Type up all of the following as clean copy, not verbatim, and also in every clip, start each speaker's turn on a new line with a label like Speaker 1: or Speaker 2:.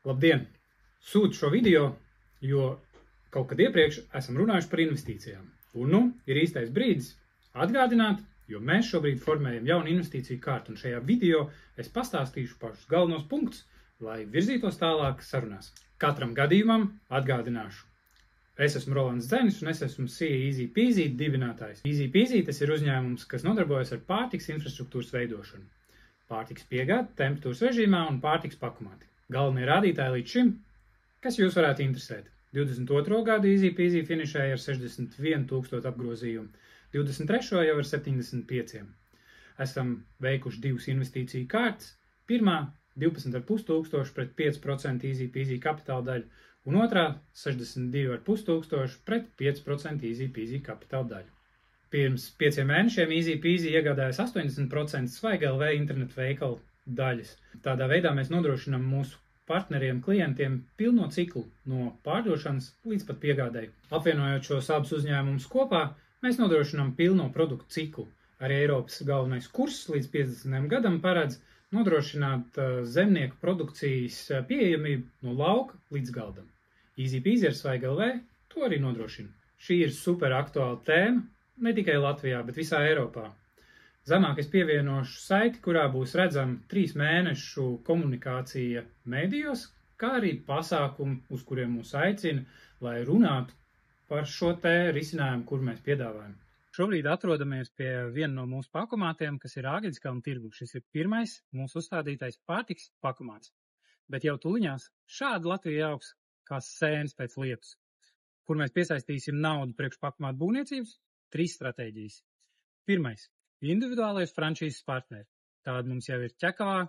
Speaker 1: Labdien! Sūtu šo video, jo kaut kad iepriekš esam runājuši par investīcijām. Un nu ir īstais brīdis atgādināt, jo mēs šobrīd formējam jaunu investīciju kārtu. Un šajā video es pastāstīšu pašus galvenos punktus, lai virzītos tālāk sarunās. Katram gadījumam atgādināšu. Es esmu Rolands Dzenis un es esmu CEO Easy Peasy dibinātājs. Easy Peasy tas ir uzņēmums, kas nodarbojas ar pārtiks infrastruktūras veidošanu. Pārtiks piegāde, temperatūras režīmā un pārtiks pakumāti. Galvenie rādītāji līdz šim, kas jūs varētu interesēt. 22. gadu Easy Peasy finišēja ar 61,000 apgrozījumu, 23. jau ar 75. Esam veikuši divas investīciju kārtas. Pirmā 12,500 pret 5% Easy Peasy kapitāla daļu, un otrā 62,500 pret 5% Easy Peasy kapitāla daļu. Pirms 5 mēnešiem Easy Peasy iegādājas 80% Svaigi LV internetu veikalu daļas. Tādā veidā mēs nodrošinām mūsu partneriem, klientiem pilno ciklu no pārdošanas līdz pat piegādēji. Apvienojot šos abus uzņēmumus kopā, mēs nodrošinām pilno produktu ciklu. Arī Eiropas galvenais kurs līdz 50. gadam paredz nodrošināt zemnieku produkcijas pieejamību no lauka līdz galdam. Easy Peasy ar Svaigi LV to arī nodrošina. Šī ir super aktuāla tēma, ne tikai Latvijā, bet visā Eiropā. Zemāk es pievienošu saiti, kurā būs redzama 3 mēnešu komunikācija medijos, kā arī pasākumi, uz kuriem mūs aicina, lai runātu par šo te risinājumu, kur mēs piedāvājam. Šobrīd atrodamies pie viena no mūsu pakumātiem, kas ir Āgļiskalna tirgu. Šis ir pirmais mūsu uzstādītais pārtiks pakumāts. Bet jau tuliņās šādi Latvija augs kā sēnes pēc lietus. Kur mēs piesaistīsim naudu priekš pakumātu būvniecības? 3 stratēģijas. Pirmais. Individuālais frančīzes partneri. Tāda mums jau ir Ķekavā,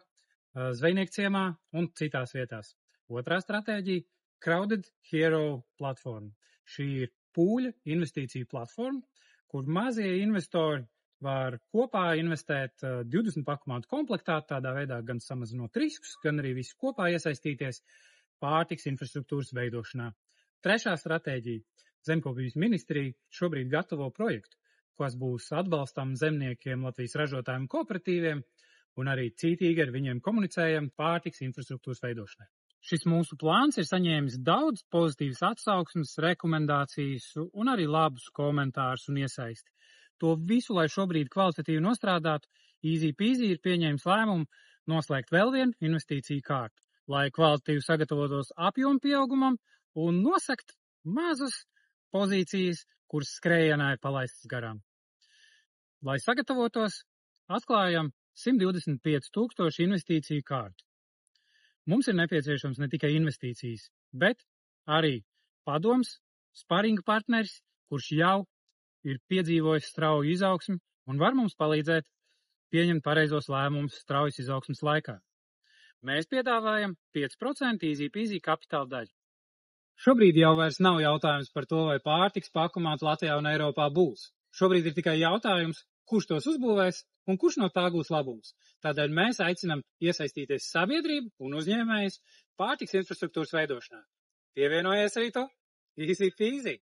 Speaker 1: Zvejniekciemā un citās vietās. Otrā stratēģija – Crowded Hero platforma. Šī ir pūļa investīciju platforma, kur mazie investori var kopā investēt 20 pakumātu komplektā, tādā veidā gan samazinot riskus, gan arī visi kopā iesaistīties pārtiks infrastruktūras veidošanā. Trešā stratēģija – Zemkopības ministrija šobrīd gatavo projektu, kas būs atbalstam zemniekiem, Latvijas ražotājiem kooperatīviem un arī cītīgi ar viņiem komunicējam pārtiks infrastruktūras veidošanai. Šis mūsu plāns ir saņēmis daudz pozitīvas atsauksmes, rekomendācijas un arī labus komentārus un iesaisti. To visu, lai šobrīd kvalitatīvi nostrādātu, Easy Peasy ir pieņēmis lēmumu noslēgt vēl vienu investīciju kārtu, lai kvalitatīvi sagatavotos apjomu pieaugumam un nosakt mazas pozīcijas, kuras skrējienā ir palaistas garām. Lai sagatavotos, atklājam 125,000 investīciju kārtu. Mums ir nepieciešams ne tikai investīcijas, bet arī padoms, sparinga partneris, kurš jau ir piedzīvojis strauju izaugsmi un var mums palīdzēt pieņemt pareizos lēmumus straujas izaugsmes laikā. Mēs piedāvājam 5% Easy Peasy kapitāla daļu. Šobrīd jau vairs nav jautājums par to, vai pārtiks pakumāti Latvijā un Eiropā būs. Šobrīd ir tikai jautājums, kurš tos uzbūvēs un kurš no tā gūs labumus. Tādēļ mēs aicinam iesaistīties sabiedrību un uzņēmējus pārtiks infrastruktūras veidošanā. Pievienojies arī to Easy Peasy!